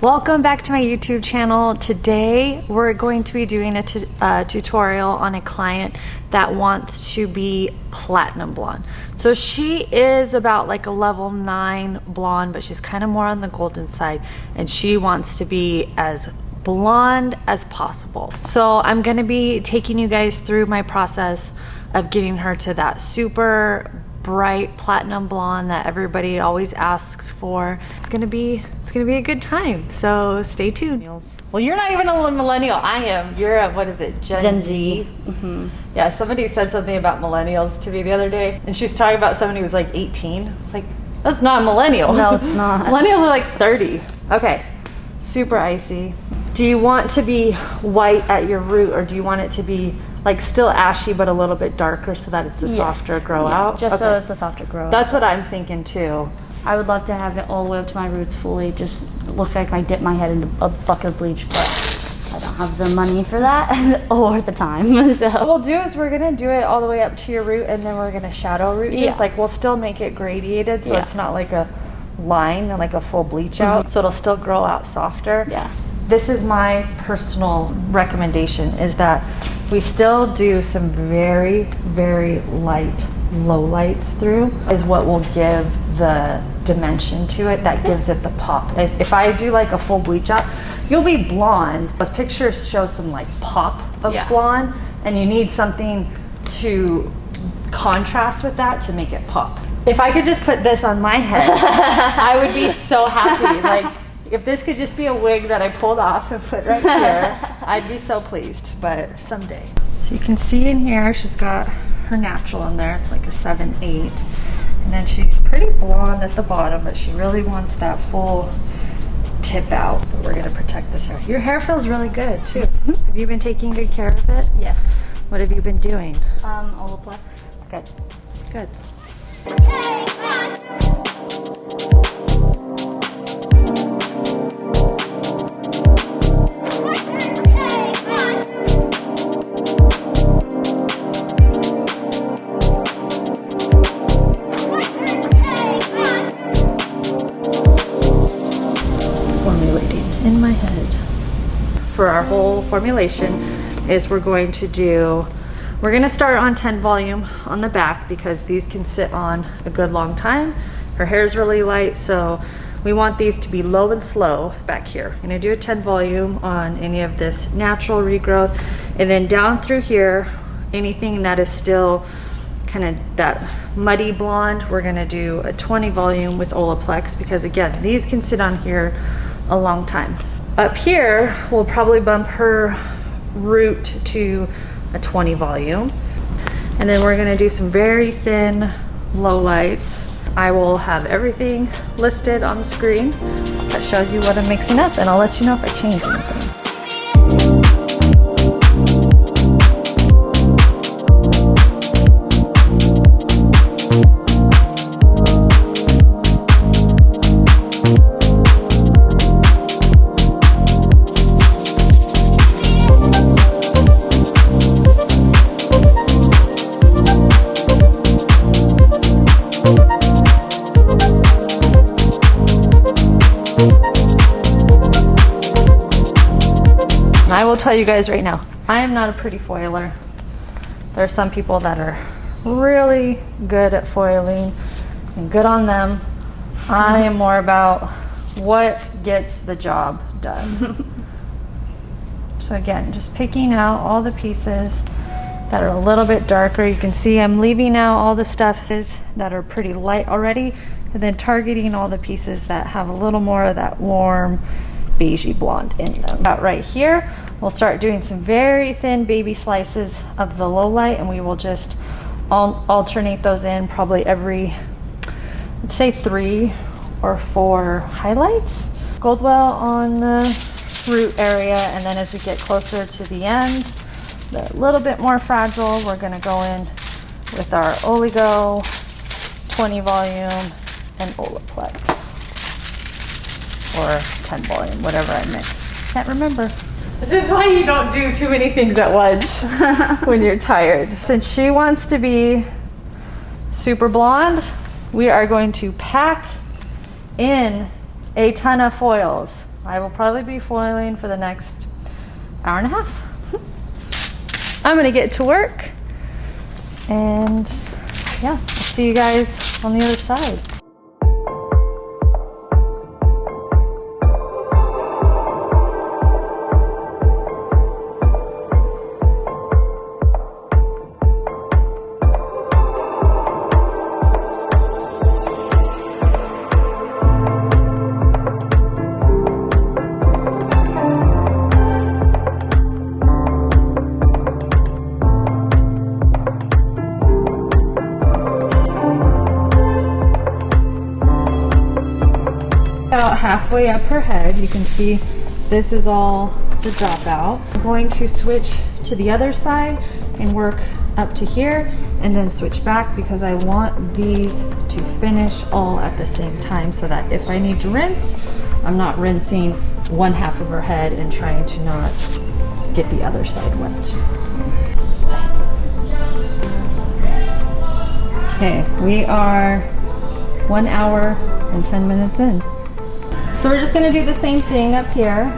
Welcome back to my YouTube channel. Today we're going to be doing a tutorial on a client that wants to be platinum blonde. So she is about like a level 9 blonde, but she's kind of more on the golden side, and she wants to be as blonde as possible. So I'm going to be taking you guys through my process of getting her to that super bright platinum blonde that everybody always asks for. It's gonna be a good time, so stay tuned. Well, you're not even a millennial. I am. You're a, what is it, Gen Z? Mm-hmm. Yeah, somebody said something about millennials to me the other day, and she was talking about somebody who was like 18. It's like, that's not a millennial. No, it's not. Millennials are like 30. Okay, super icy. Do you want to be white at your root, or do you want it to be like still ashy but a little bit darker so that it's a softer grow out? Just so it's a softer grow out. That's what I'm thinking too. I would love to have it all the way up to my roots fully, just look like I dip my head into a bucket of bleach, but I don't have the money for that or the time. So what we'll do is we're gonna do it all the way up to your root, and then we're gonna shadow root you. Like we'll still make it gradiated so it's not like a line and like a full bleach out, so it'll still grow out softer. Yeah. This is my personal recommendation, is that we still do some very, very light low lights through, is what will give the dimension to it, that gives it the pop. If I do like a full bleach out, you'll be blonde. Those pictures show some like pop of blonde, and you need something to contrast with that to make it pop. If I could just put this on my head, I would be so happy. Like, if this could just be a wig that I pulled off and put right here, I'd be so pleased, but someday. So you can see in here, she's got her natural in there. It's like a 7/8. And then she's pretty blonde at the bottom, but she really wants that full tip out. But we're gonna protect this hair. Your hair feels really good too. Have you been taking good care of it? Yes. What have you been doing? Olaplex. Good, good. In my head. For our whole formulation is we're going to start on 10 volume on the back, because these can sit on a good long time. Her hair is really light, so we want these to be low and slow back here. I'm gonna do a 10 volume on any of this natural regrowth, and then down through here, anything that is still kind of that muddy blonde, we're gonna do a 20 volume with Olaplex, because again, these can sit on here a long time. Up here, we'll probably bump her root to a 20 volume. And then we're gonna do some very thin low lights. I will have everything listed on the screen that shows you what I'm mixing up, and I'll let you know if I change anything. I will tell you guys right now, I am not a pretty foiler. There are some people that are really good at foiling, and good on them. I am more about what gets the job done. So again, just picking out all the pieces that are a little bit darker. You can see I'm leaving out all the stuff that are pretty light already, and then targeting all the pieces that have a little more of that warm beigey blonde in them. About right here, we'll start doing some very thin baby slices of the low light, and we will just alternate those in probably every, let's say 3 or 4 highlights. Goldwell on the root area, and then as we get closer to the ends, they're a little bit more fragile, we're gonna go in with our Oligo, 20 volume, and Olaplex. Or 10 volume, whatever I mix. Can't remember. This is why you don't do too many things at once when you're tired. Since she wants to be super blonde, we are going to pack in a ton of foils I will probably be foiling for the next hour and a half. I'm gonna get to work, and yeah, I'll see you guys on the other side. About halfway up her head, you can see this is all the dropout. I'm going to switch to the other side and work up to here and then switch back, because I want these to finish all at the same time, so that if I need to rinse, I'm not rinsing one half of her head and trying to not get the other side wet. Okay, we are 1 hour and 10 minutes in. So we're just gonna do the same thing up here.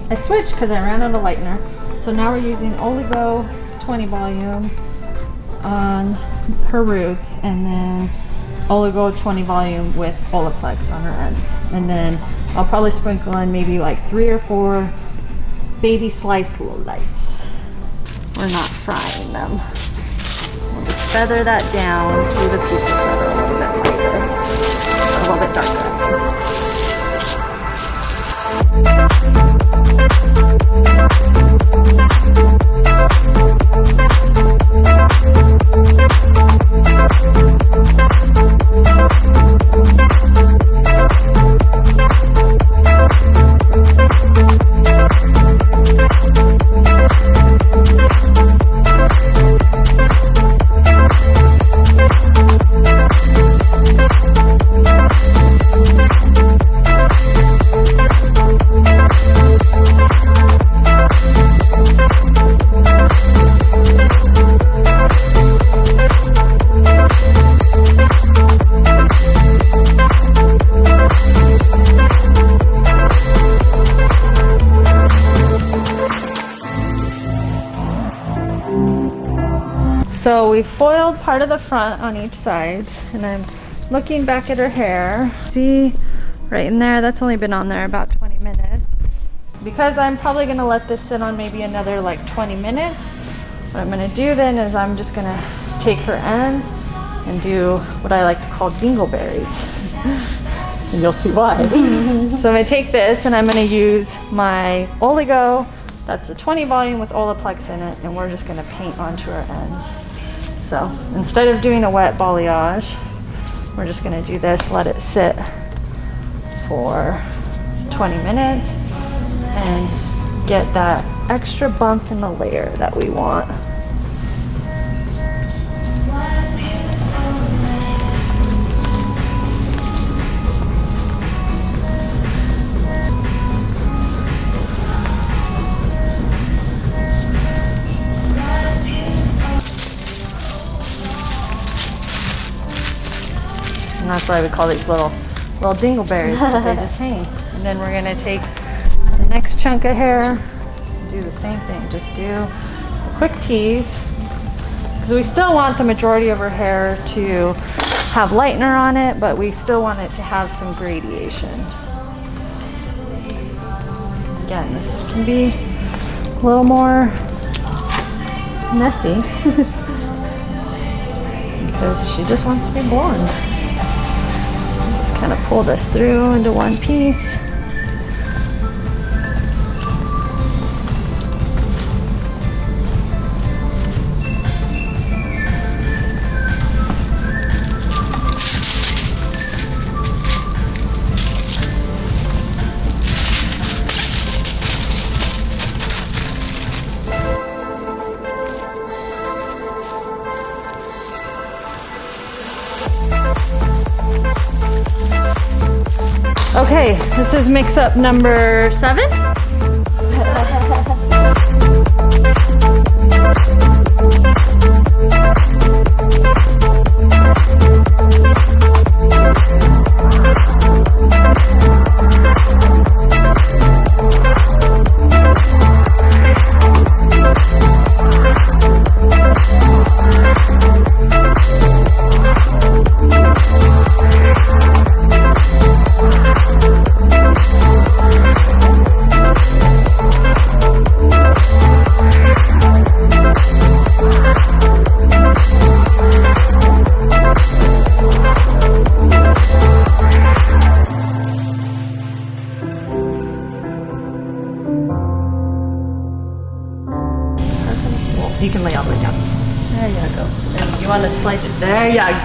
I switched because I ran out of lightener. So now we're using Oligo 20 volume on her roots, and then Oligo 20 volume with Olaplex on her ends. And then I'll probably sprinkle in maybe like 3 or 4 baby slice Lowlights. We're not frying them. We'll just feather that down through the pieces that are a little bit lighter, a little bit darker. So we foiled part of the front on each side, and I'm looking back at her hair. See right in there, that's only been on there about 20 minutes. Because I'm probably gonna let this sit on maybe another like 20 minutes, what I'm gonna do then is I'm just gonna take her ends and do what I like to call dingleberries. And you'll see why. So I'm gonna take this and I'm gonna use my Oligo, that's the 20 volume with Olaplex in it, and we're just gonna paint onto her ends. So instead of doing a wet balayage, we're just gonna do this, let it sit for 20 minutes and get that extra bump in the layer that we want. And that's why we call these little dingleberries, because they just hang. And then we're gonna take the next chunk of hair, do the same thing, just do a quick tease, because we still want the majority of her hair to have lightener on it, but we still want it to have some gradation. Again, this can be a little more messy because she just wants to be blonde. Just kind of pull this through into one piece. Okay, this is mix up number 7.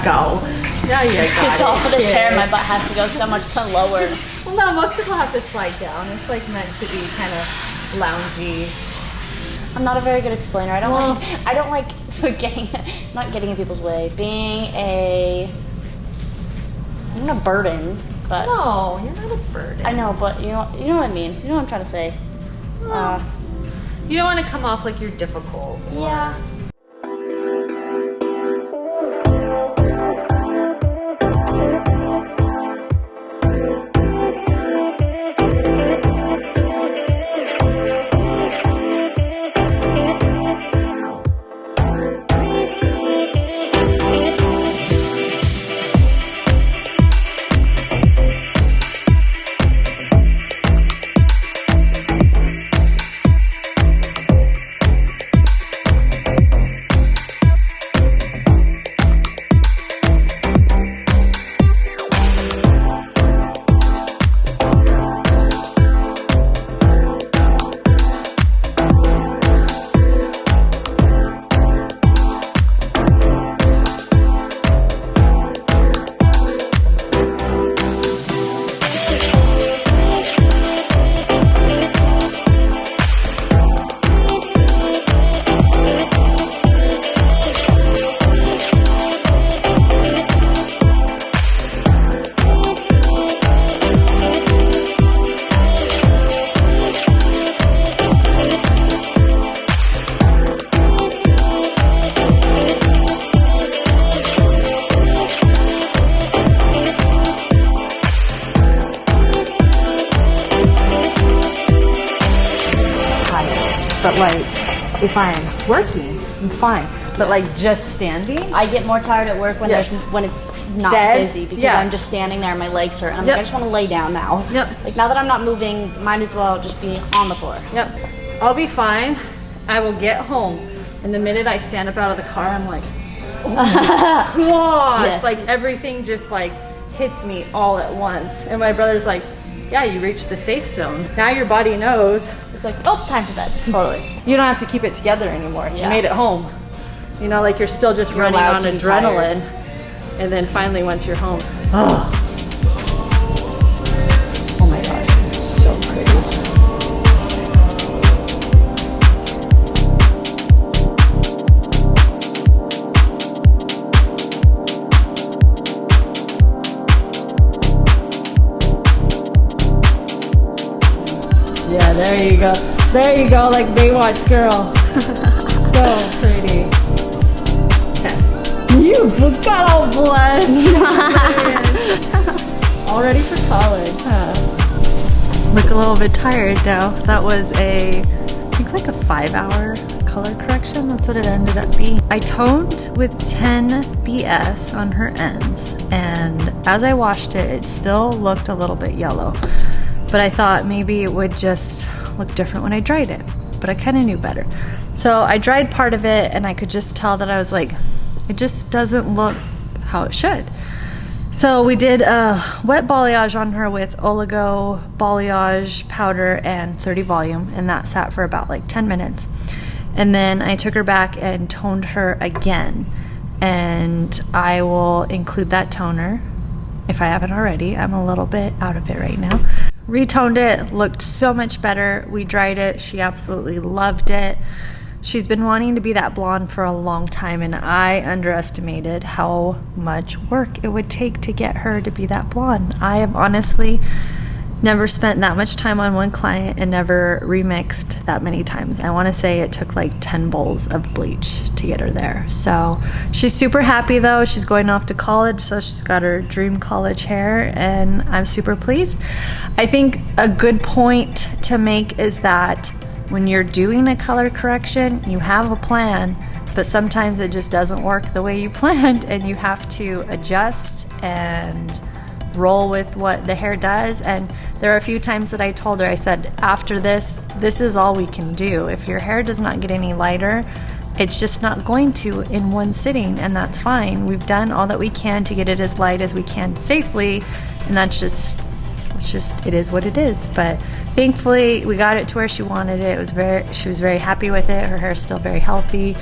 go. Yeah, you got It's it. all for the Yeah. chair. My butt has to go so much lower. Well, no, most people have to slide down. It's like meant to be kind of loungy. I'm not a very good explainer. I don't Well- like not getting in people's way. I'm not a burden, but No, you're not a burden. I know, but you know what I mean. You know what I'm trying to say. You don't want to come off like you're difficult. Yeah. But like, if I'm working, I'm fine. But like just standing, I get more tired at work when Yes. when it's not Dead? busy because Yeah. I'm just standing there and my legs hurt. And I'm Yep. like, I just want to lay down now. Yep. Like now that I'm not moving, might as well just be on the floor. yep, I'll be fine. I will get home. And the minute I stand up out of the car, I'm like, oh my gosh, Yes. like everything just like hits me all at once. And my brother's like, yeah, you reached the safe zone. Now your body knows. It's like, oh, time for bed. Totally. You don't have to keep it together anymore. You Yeah. made it home. You know, like you're still just running allowed on to be adrenaline. And then finally, once you're home, oh my gosh, it's so pretty. Yeah, there you go. There you go, like Baywatch girl. So pretty. You got all blood. All ready for college, huh? Look a little bit tired now. That was I think like a 5-hour color correction. That's what it ended up being. I toned with 10 BS on her ends, and as I washed it, it still looked a little bit yellow. But I thought maybe it would just look different when I dried it. But I kind of knew better. So I dried part of it, and I could just tell that I was like, it just doesn't look how it should. So we did a wet balayage on her with Oligo balayage powder and 30 volume, and that sat for about like 10 minutes. And then I took her back and toned her again. And I will include that toner if I haven't already. I'm a little bit out of it right now. Retoned it, looked so much better. We dried it. She absolutely loved it. She's been wanting to be that blonde for a long time, and I underestimated how much work it would take to get her to be that blonde. I have honestly never spent that much time on one client and never remixed that many times. I want to say it took like 10 bowls of bleach to get her there. So she's super happy though. She's going off to college, so she's got her dream college hair, and I'm super pleased. I think a good point to make is that when you're doing a color correction, you have a plan, but sometimes it just doesn't work the way you planned, and you have to adjust and roll with what the hair does. And there are a few times that I told her, I said, after this is all we can do. If your hair does not get any lighter, it's just not going to in one sitting, and that's fine. We've done all that we can to get it as light as we can safely, and that's just, it is what it is. But thankfully we got it to where she wanted it. She was very happy with it. Her hair is still very healthy.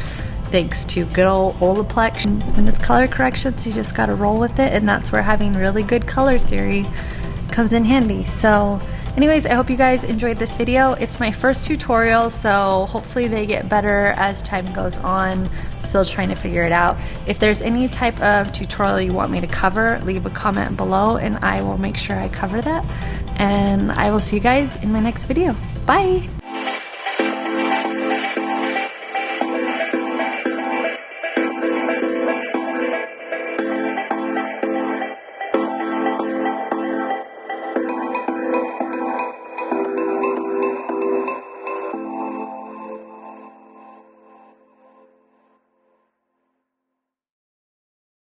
thanks to good old Olaplex. When it's color corrections, you just gotta roll with it, and that's where having really good color theory comes in handy. So anyways, I hope you guys enjoyed this video. It's my first tutorial, so hopefully they get better as time goes on. Still trying to figure it out. If there's any type of tutorial you want me to cover, leave a comment below and I will make sure I cover that. And I will see you guys in my next video. Bye!